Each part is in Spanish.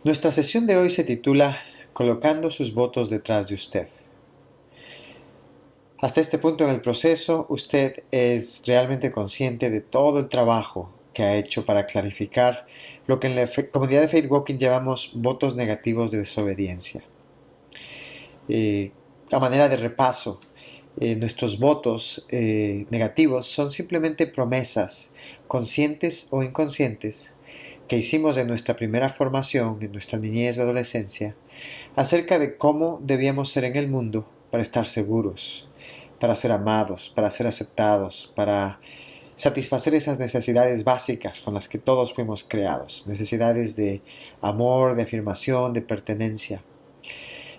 Nuestra sesión de hoy se titula Colocando sus votos detrás de usted. Hasta este punto en el proceso, usted es realmente consciente de todo el trabajo que ha hecho para clarificar lo que en la comunidad de Faith Walking llamamos votos negativos de desobediencia. A manera de repaso, nuestros votos negativos son simplemente promesas, conscientes o inconscientes, que hicimos en nuestra primera formación, en nuestra niñez o adolescencia, acerca de cómo debíamos ser en el mundo para estar seguros, para ser amados, para ser aceptados, para satisfacer esas necesidades básicas con las que todos fuimos creados, necesidades de amor, de afirmación, de pertenencia.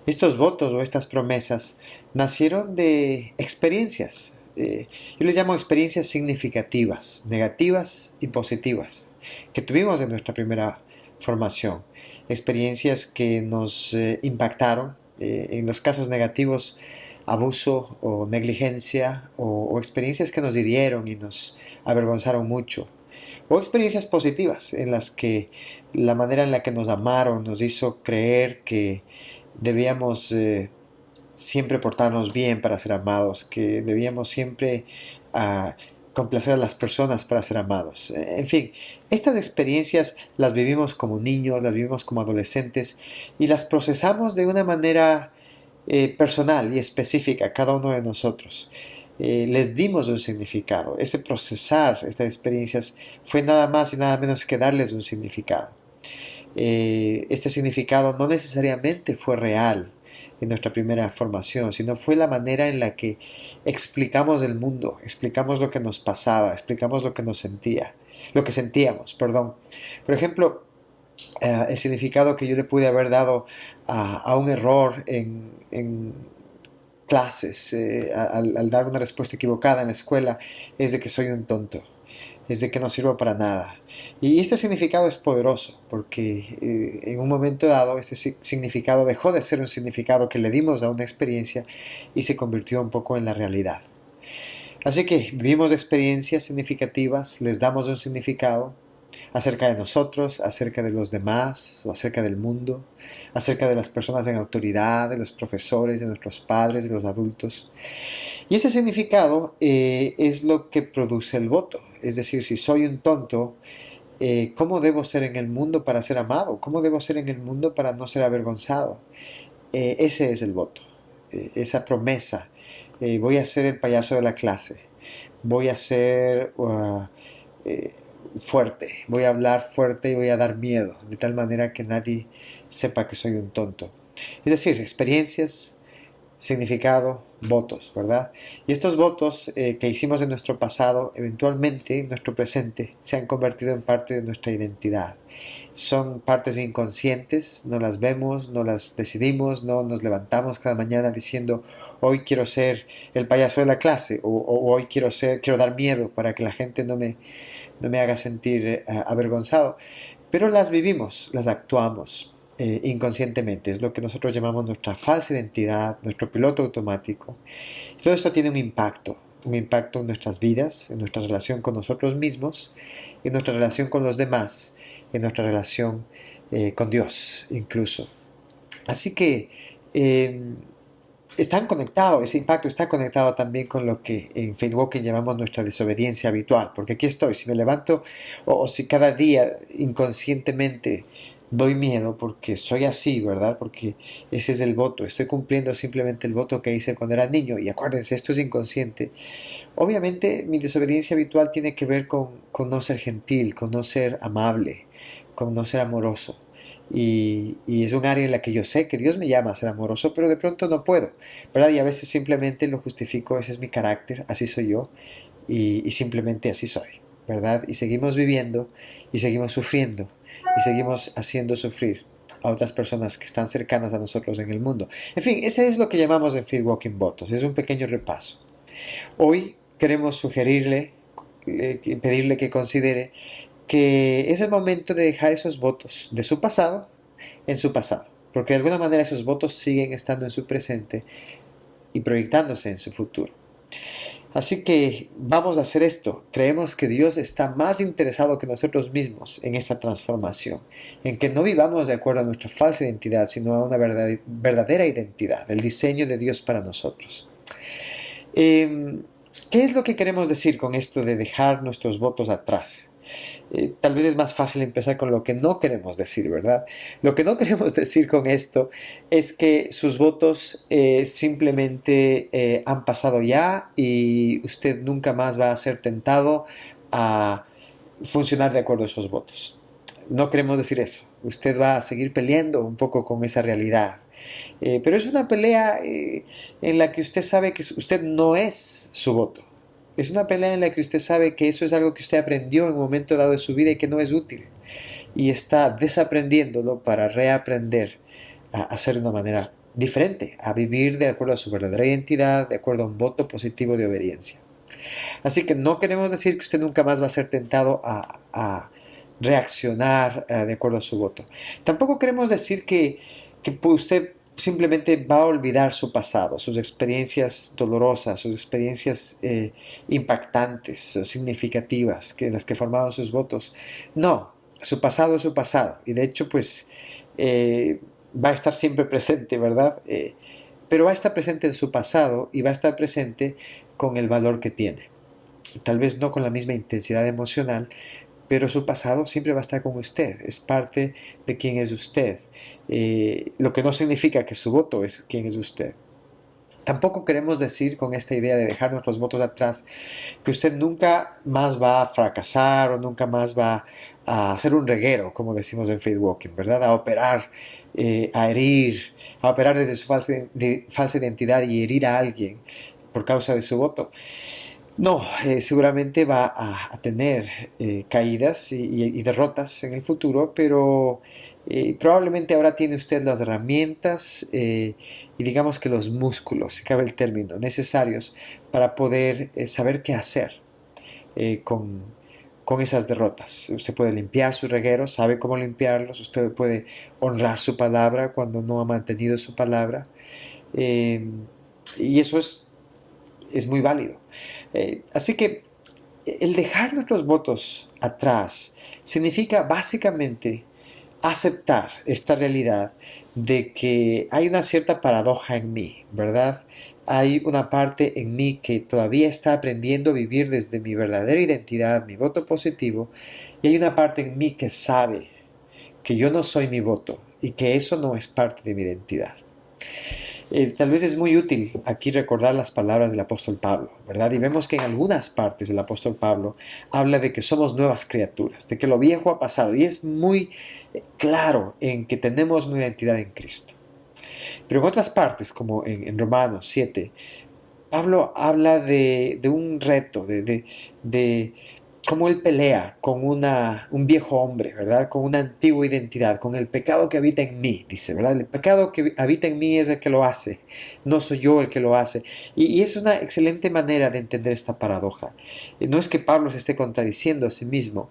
Estos votos o estas promesas nacieron de experiencias. Yo les llamo experiencias significativas, negativas y positivas, que tuvimos en nuestra primera formación. Experiencias que nos impactaron, en los casos negativos, abuso o negligencia, o experiencias que nos hirieron y nos avergonzaron mucho. O experiencias positivas en las que la manera en la que nos amaron nos hizo creer que debíamos siempre portarnos bien para ser amados, que debíamos siempre uh, complacer a las personas para ser amados. En fin, estas experiencias las vivimos como niños, las vivimos como adolescentes y las procesamos de una manera personal y específica, cada uno de nosotros. Les dimos un significado. Ese procesar estas experiencias fue nada más y nada menos que darles un significado. Este significado no necesariamente fue real en nuestra primera formación, sino fue la manera en la que explicamos el mundo, explicamos lo que nos pasaba, explicamos lo que nos sentía, lo que sentíamos, perdón. Por ejemplo, el significado que yo le pude haber dado a un error en clases, al dar una respuesta equivocada en la escuela, es de que soy un tonto, es de que no sirvo para nada. Y este significado es poderoso, porque en un momento dado este significado dejó de ser un significado que le dimos a una experiencia y se convirtió un poco en la realidad. Así que vivimos experiencias significativas, les damos un significado acerca de nosotros, acerca de los demás, o acerca del mundo, acerca de las personas en autoridad, de los profesores, de nuestros padres, de los adultos. Y ese significado es lo que produce el voto. Es decir, si soy un tonto, ¿cómo debo ser en el mundo para ser amado? ¿Cómo debo ser en el mundo para no ser avergonzado? Ese es el voto, esa promesa. Voy a ser el payaso de la clase, voy a ser eh, fuerte, voy a hablar fuerte y voy a dar miedo, de tal manera que nadie sepa que soy un tonto. Es decir, experiencias, significado, votos, ¿verdad? Y estos votos que hicimos en nuestro pasado, eventualmente en nuestro presente, se han convertido en parte de nuestra identidad. Son partes inconscientes, no las vemos, no las decidimos, no nos levantamos cada mañana diciendo hoy quiero ser el payaso de la clase o hoy quiero dar miedo para que la gente no me haga sentir avergonzado. Pero las vivimos, las actuamos inconscientemente. Es lo que nosotros llamamos nuestra falsa identidad, nuestro piloto automático. Y todo esto tiene un impacto en nuestras vidas, en nuestra relación con nosotros mismos, en nuestra relación con los demás, en nuestra relación con Dios incluso. Así que están conectados, ese impacto está conectado también con lo que en Faith Walking llamamos nuestra desobediencia habitual, porque aquí estoy, si me levanto o si cada día inconscientemente doy miedo porque soy así, ¿verdad? Porque ese es el voto, estoy cumpliendo simplemente el voto que hice cuando era niño y acuérdense, esto es inconsciente. Obviamente mi desobediencia habitual tiene que ver con no ser gentil, con no ser amable, con no ser amoroso. Y es un área en la que yo sé que Dios me llama a ser amoroso, pero de pronto no puedo, ¿verdad? Y a veces simplemente lo justifico, ese es mi carácter, así soy yo, y simplemente así soy, ¿verdad? Y seguimos viviendo, y seguimos sufriendo, y seguimos haciendo sufrir a otras personas que están cercanas a nosotros en el mundo. En fin, ese es lo que llamamos en Feed Walking Votos, es un pequeño repaso. Hoy queremos sugerirle, pedirle que considere que es el momento de dejar esos votos de su pasado en su pasado, porque de alguna manera esos votos siguen estando en su presente y proyectándose en su futuro. Así que vamos a hacer esto. Creemos que Dios está más interesado que nosotros mismos en esta transformación, en que no vivamos de acuerdo a nuestra falsa identidad, sino a una verdadera identidad, el diseño de Dios para nosotros. Eh, ¿Qué es lo que queremos decir con esto de dejar nuestros votos atrás? Tal vez es más fácil empezar con lo que no queremos decir, ¿verdad? Lo que no queremos decir con esto es que sus votos simplemente han pasado ya y usted nunca más va a ser tentado a funcionar de acuerdo a esos votos. No queremos decir eso. Usted va a seguir peleando un poco con esa realidad. Pero es una pelea en la que usted sabe que usted no es su voto. Es una pelea en la que usted sabe que eso es algo que usted aprendió en un momento dado de su vida y que no es útil. Y está desaprendiéndolo para reaprender a hacer de una manera diferente, a vivir de acuerdo a su verdadera identidad, de acuerdo a un voto positivo de obediencia. Así que no queremos decir que usted nunca más va a ser tentado a reaccionar de acuerdo a su voto. Tampoco queremos decir que usted simplemente va a olvidar su pasado, sus experiencias dolorosas, sus experiencias impactantes, significativas, que las que formaron sus votos. No, su pasado es su pasado. Y de hecho, pues va a estar siempre presente, ¿verdad? Pero va a estar presente en su pasado y va a estar presente con el valor que tiene. Tal vez no con la misma intensidad emocional, pero su pasado siempre va a estar con usted, es parte de quién es usted, lo que no significa que su voto es quién es usted. Tampoco queremos decir con esta idea de dejar nuestros votos atrás que usted nunca más va a fracasar o nunca más va a hacer un reguero, como decimos en Faith Walking, ¿verdad? A operar, a herir, a operar desde su falsa identidad y herir a alguien por causa de su voto. No, seguramente va a tener caídas y derrotas en el futuro, pero probablemente ahora tiene usted las herramientas y digamos que los músculos, si cabe el término, necesarios para poder saber qué hacer con, esas derrotas. Usted puede limpiar sus regueros, sabe cómo limpiarlos, usted puede honrar su palabra cuando no ha mantenido su palabra. eh, y eso es muy válido. Así que el dejar nuestros votos atrás significa básicamente aceptar esta realidad de que hay una cierta paradoja en mí, ¿verdad? Hay una parte en mí que todavía está aprendiendo a vivir desde mi verdadera identidad, mi voto positivo, y hay una parte en mí que sabe que yo no soy mi voto y que eso no es parte de mi identidad. Tal vez es muy útil aquí recordar las palabras del apóstol Pablo, ¿verdad? Y vemos que en algunas partes del apóstol Pablo habla de que somos nuevas criaturas, de que lo viejo ha pasado, y es muy claro en que tenemos una identidad en Cristo. Pero en otras partes, como en Romanos 7, Pablo habla de un reto, de cómo él pelea con un viejo hombre, ¿verdad? Con una antigua identidad, con el pecado que habita en mí, dice, ¿verdad? El pecado que habita en mí es el que lo hace, no soy yo el que lo hace. Y es una excelente manera de entender esta paradoja. No es que Pablo se esté contradiciendo a sí mismo,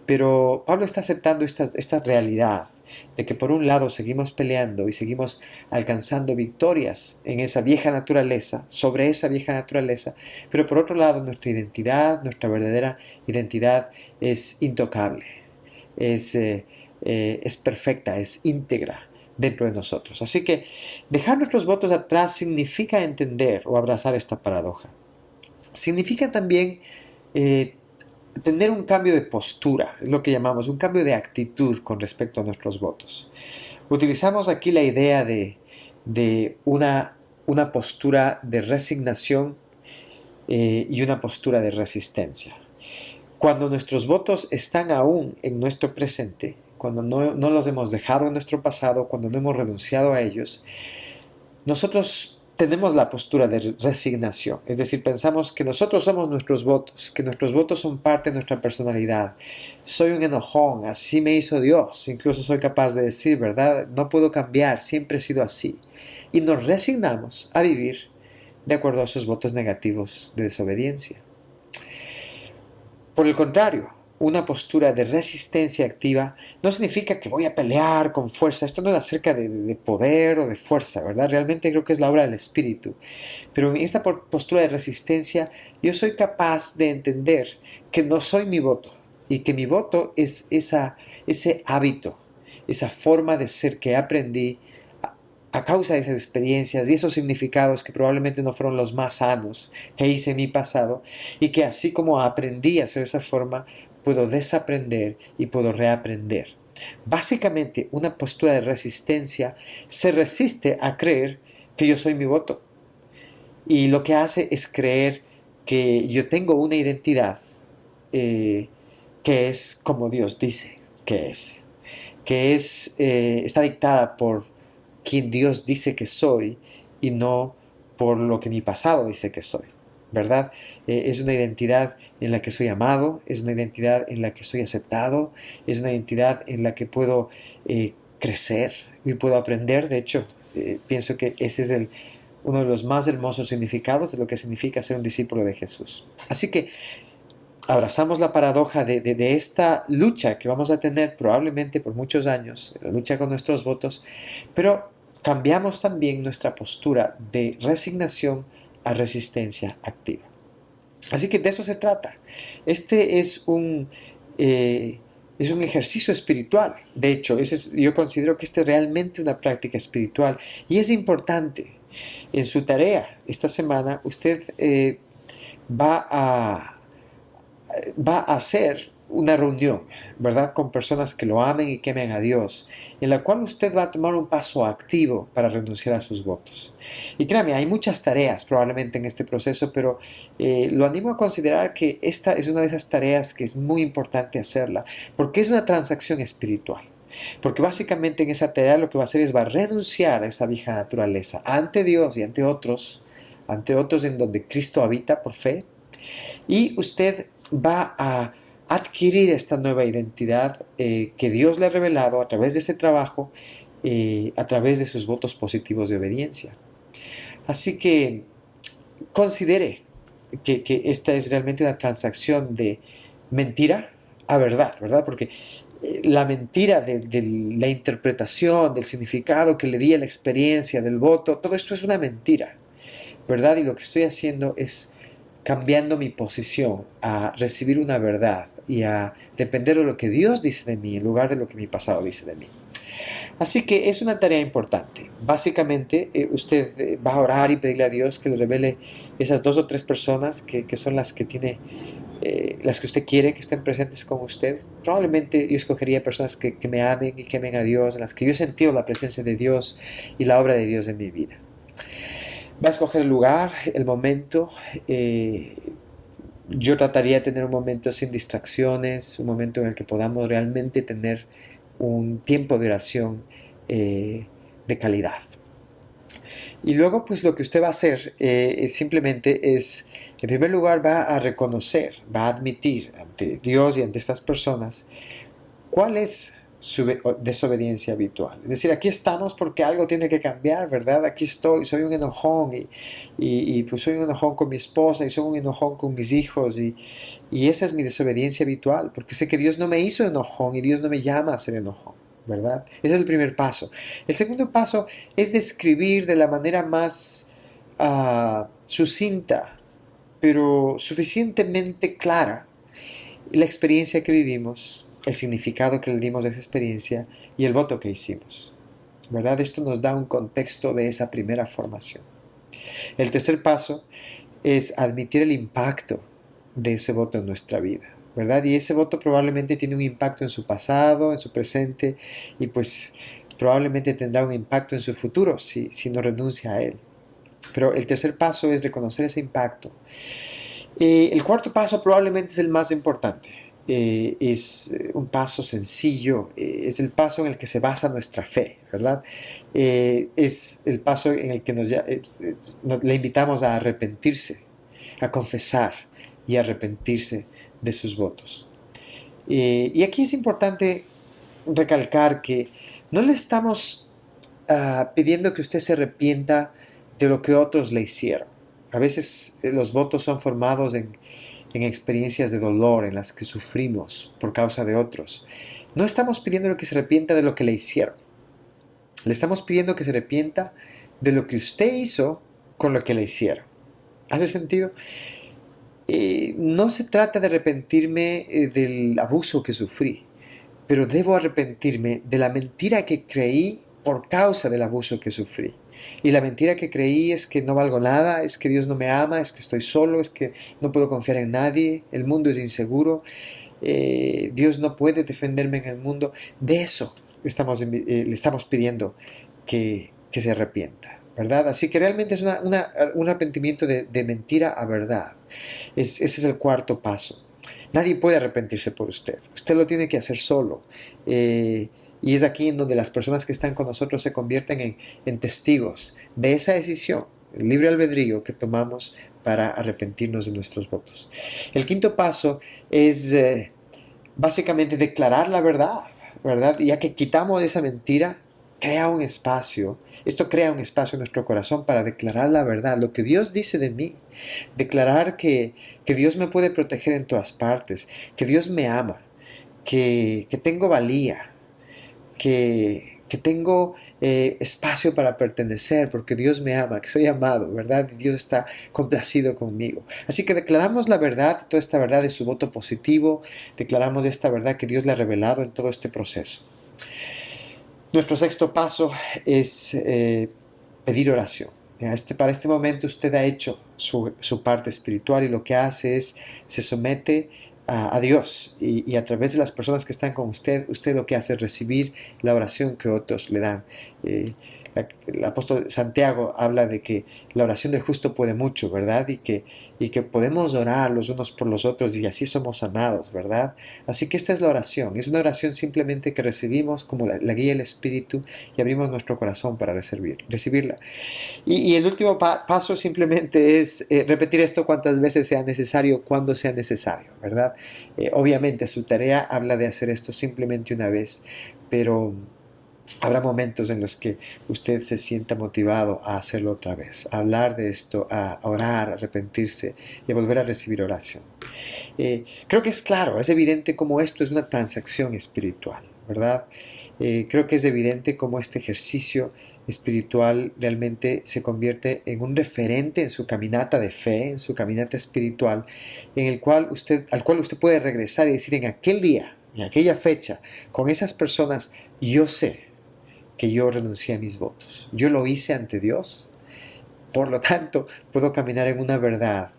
pero Pablo está aceptando esta realidad de que por un lado seguimos peleando y seguimos alcanzando victorias en esa vieja naturaleza, sobre esa vieja naturaleza, pero por otro lado nuestra identidad, nuestra verdadera identidad es intocable, es perfecta, es íntegra dentro de nosotros. Así que dejar nuestros votos atrás significa entender o abrazar esta paradoja. Significa también tener un cambio de postura, es lo que llamamos un cambio de actitud con respecto a nuestros votos. Utilizamos aquí la idea de una postura de resignación y una postura de resistencia. Cuando nuestros votos están aún en nuestro presente, cuando no los hemos dejado en nuestro pasado, cuando no hemos renunciado a ellos, nosotros tenemos la postura de resignación, es decir, pensamos que nosotros somos nuestros votos, que nuestros votos son parte de nuestra personalidad. Soy un enojón, así me hizo Dios, incluso soy capaz de decir, ¿verdad? No puedo cambiar, siempre he sido así. Y nos resignamos a vivir de acuerdo a esos votos negativos de desobediencia. Por el contrario, una postura de resistencia activa no significa que voy a pelear con fuerza. Esto no es acerca de poder o de fuerza, ¿verdad? Realmente creo que es la obra del Espíritu. Pero en esta postura de resistencia yo soy capaz de entender que no soy mi voto y que mi voto es ese hábito, esa forma de ser que aprendí a causa de esas experiencias y esos significados que probablemente no fueron los más sanos que hice en mi pasado, y que así como aprendí a hacer esa forma, puedo desaprender y puedo reaprender. Básicamente, una postura de resistencia se resiste a creer que yo soy mi voto, y lo que hace es creer que yo tengo una identidad eh, que es como Dios dice que está dictada por quien Dios dice que soy y no por lo que mi pasado dice que soy, ¿verdad? Es una identidad en la que soy amado, es una identidad en la que soy aceptado, es una identidad en la que puedo crecer y puedo aprender. De hecho, pienso que ese es uno de los más hermosos significados de lo que significa ser un discípulo de Jesús. Así que abrazamos la paradoja de esta lucha que vamos a tener probablemente por muchos años, la lucha con nuestros votos, pero cambiamos también nuestra postura de resignación a resistencia activa. Así que de eso se trata. Este es un ejercicio espiritual. De hecho, yo considero que este es realmente una práctica espiritual y es importante. En su tarea esta semana usted va a va a hacer una reunión, ¿verdad? Con personas que lo amen y que amen a Dios, en la cual usted va a tomar un paso activo para renunciar a sus votos. Y créame, hay muchas tareas probablemente en este proceso, pero lo animo a considerar que esta es una de esas tareas que es muy importante hacerla, porque es una transacción espiritual. Porque básicamente en esa tarea lo que va a hacer es va a renunciar a esa vieja naturaleza ante Dios y ante otros en donde Cristo habita por fe, y usted va a adquirir esta nueva identidad que Dios le ha revelado a través de ese trabajo, a través de sus votos positivos de obediencia. Así que considere que esta es realmente una transacción de mentira a verdad, ¿verdad? Porque la mentira de la interpretación, del significado que le di a la experiencia, del voto, todo esto es una mentira, ¿verdad? Y lo que estoy haciendo es cambiando mi posición a recibir una verdad y a depender de lo que Dios dice de mí en lugar de lo que mi pasado dice de mí. Así que es una tarea importante. Básicamente, usted va a orar y pedirle a Dios que le revele esas 2 o 3 personas que son las que tiene, las que usted quiere que estén presentes con usted. Probablemente yo escogería personas que me amen y que amen a Dios, en las que yo he sentido la presencia de Dios y la obra de Dios en mi vida. Va a escoger el lugar, el momento. Yo trataría de tener un momento sin distracciones, un momento en el que podamos realmente tener un tiempo de oración de calidad. Y luego, pues lo que usted va a hacer simplemente es, en primer lugar, va a reconocer, va a admitir ante Dios y ante estas personas cuál es su desobediencia habitual. Es decir, aquí estamos porque algo tiene que cambiar, ¿verdad? Aquí estoy, soy un enojón y pues soy un enojón con mi esposa y soy un enojón con mis hijos y esa es mi desobediencia habitual, porque sé que Dios no me hizo enojón y Dios no me llama a ser enojón, ¿verdad? Ese es el primer paso. El segundo paso es describir de la manera más sucinta, pero suficientemente clara, la experiencia que vivimos, el significado que le dimos a esa experiencia y el voto que hicimos, ¿verdad? Esto nos da un contexto de esa primera formación. El tercer paso es admitir el impacto de ese voto en nuestra vida, ¿verdad? Y ese voto probablemente tiene un impacto en su pasado, en su presente, y pues probablemente tendrá un impacto en su futuro si no renuncia a él. Pero el tercer paso es reconocer ese impacto. El cuarto paso probablemente es el más importante. Es un paso sencillo, es el paso en el que se basa nuestra fe, ¿verdad? Es el paso en el que le invitamos a arrepentirse, a confesar y a arrepentirse de sus votos. Y aquí es importante recalcar que no le estamos pidiendo que usted se arrepienta de lo que otros le hicieron. A veces los votos son formados en experiencias de dolor en las que sufrimos por causa de otros, no estamos pidiendo que se arrepienta de lo que le hicieron. Le estamos pidiendo que se arrepienta de lo que usted hizo con lo que le hicieron. ¿Hace sentido? No se trata de arrepentirme del abuso que sufrí, pero debo arrepentirme de la mentira que creí por causa del abuso que sufrí. Y la mentira que creí es que no valgo nada, es que Dios no me ama, es que estoy solo, es que no puedo confiar en nadie, el mundo es inseguro, Dios no puede defenderme en el mundo. De eso le estamos pidiendo que se arrepienta, ¿verdad? Así que realmente es un arrepentimiento de mentira a verdad. Ese es el cuarto paso. Nadie puede arrepentirse por usted. Usted lo tiene que hacer solo. Y es aquí en donde las personas que están con nosotros se convierten en testigos de esa decisión, el libre albedrío que tomamos para arrepentirnos de nuestros votos. El quinto paso es básicamente declarar la verdad, ¿verdad? Ya que quitamos esa mentira, esto crea un espacio en nuestro corazón para declarar la verdad, lo que Dios dice de mí, declarar que Dios me puede proteger en todas partes, que Dios me ama, que tengo valía, que tengo espacio para pertenecer, porque Dios me ama, que soy amado, ¿verdad? Y Dios está complacido conmigo. Así que declaramos la verdad, toda esta verdad de su voto positivo, declaramos esta verdad que Dios le ha revelado en todo este proceso. Nuestro sexto paso es pedir oración. Para este momento usted ha hecho su parte espiritual y lo que hace es se somete a Dios y a través de las personas que están con usted, usted lo que hace es recibir la oración que otros le dan. El apóstol Santiago habla de que la oración del justo puede mucho, ¿verdad? Y que podemos orar los unos por los otros y así somos sanados, ¿verdad? Así que esta es la oración. Es una oración simplemente que recibimos como la guía del Espíritu y abrimos nuestro corazón para recibirla. Y el último paso simplemente es repetir esto cuantas veces sea necesario, cuando sea necesario, ¿verdad? Obviamente su tarea habla de hacer esto simplemente una vez, pero habrá momentos en los que usted se sienta motivado a hacerlo otra vez, a hablar de esto, a orar, a arrepentirse y a volver a recibir oración. Creo que es claro, es evidente cómo esto es una transacción espiritual, ¿verdad? Creo que es evidente cómo este ejercicio espiritual realmente se convierte en un referente en su caminata de fe, en su caminata espiritual, al cual usted puede regresar y decir en aquel día, en aquella fecha, con esas personas, yo sé que yo renuncié a mis votos. Yo lo hice ante Dios. Por lo tanto, puedo caminar en una verdad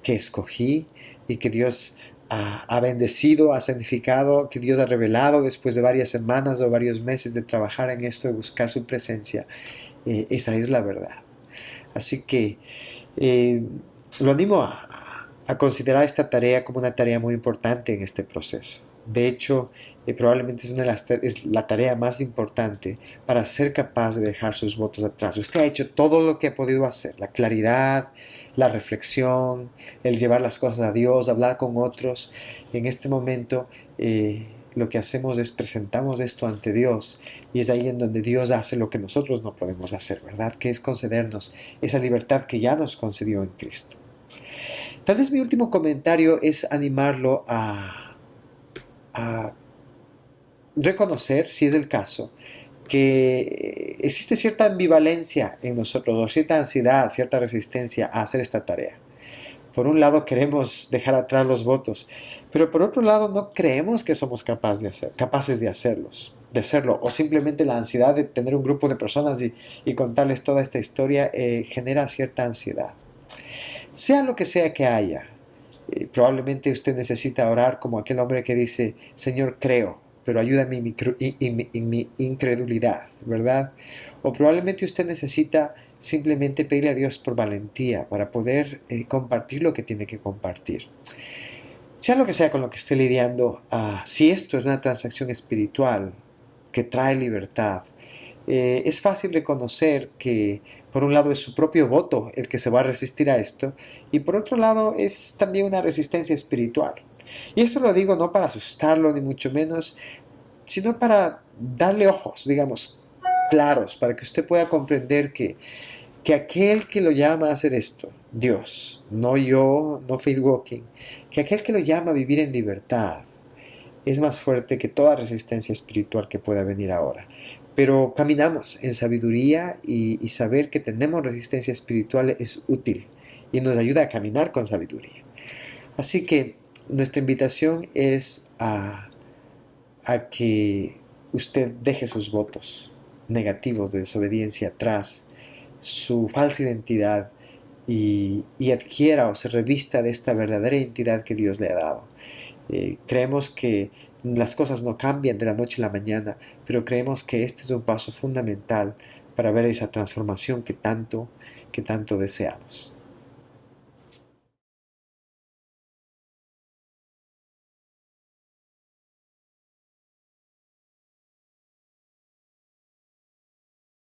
que escogí y que Dios ha bendecido, ha santificado, que Dios ha revelado después de varias semanas o varios meses de trabajar en esto, de buscar su presencia. Esa es la verdad. Así que lo animo a considerar esta tarea como una tarea muy importante en este proceso. De hecho, probablemente es la tarea más importante para ser capaz de dejar sus votos atrás. Usted ha hecho todo lo que ha podido hacer, la claridad, la reflexión, el llevar las cosas a Dios, hablar con otros. En este momento lo que hacemos es presentamos esto ante Dios y es ahí en donde Dios hace lo que nosotros no podemos hacer, ¿verdad? Que es concedernos esa libertad que ya nos concedió en Cristo. Tal vez mi último comentario es animarlo a reconocer, si es el caso, que existe cierta ambivalencia en nosotros, o cierta ansiedad, cierta resistencia a hacer esta tarea. Por un lado queremos dejar atrás los votos, pero por otro lado no creemos que somos capaces de hacerlo, o simplemente la ansiedad de tener un grupo de personas y contarles toda esta historia genera cierta ansiedad. Sea lo que sea que haya, probablemente usted necesita orar como aquel hombre que dice, Señor, creo, pero ayúdame en mi incredulidad, ¿verdad? O probablemente usted necesita simplemente pedirle a Dios por valentía para poder compartir lo que tiene que compartir. Sea lo que sea con lo que esté lidiando, si esto es una transacción espiritual que trae libertad, es fácil reconocer que por un lado es su propio voto el que se va a resistir a esto y por otro lado es también una resistencia espiritual. Y eso lo digo no para asustarlo ni mucho menos, sino para darle ojos, digamos, claros, para que usted pueda comprender que que aquel que lo llama a hacer esto, Dios, no yo, no Faith Walking, que aquel que lo llama a vivir en libertad es más fuerte que toda resistencia espiritual que pueda venir ahora. Pero caminamos en sabiduría y saber que tenemos resistencia espiritual es útil y nos ayuda a caminar con sabiduría. Así que nuestra invitación es a que usted deje sus votos negativos de desobediencia atrás, su falsa identidad y adquiera o se revista de esta verdadera identidad que Dios le ha dado. Creemos que las cosas no cambian de la noche a la mañana, pero creemos que este es un paso fundamental para ver esa transformación que tanto deseamos.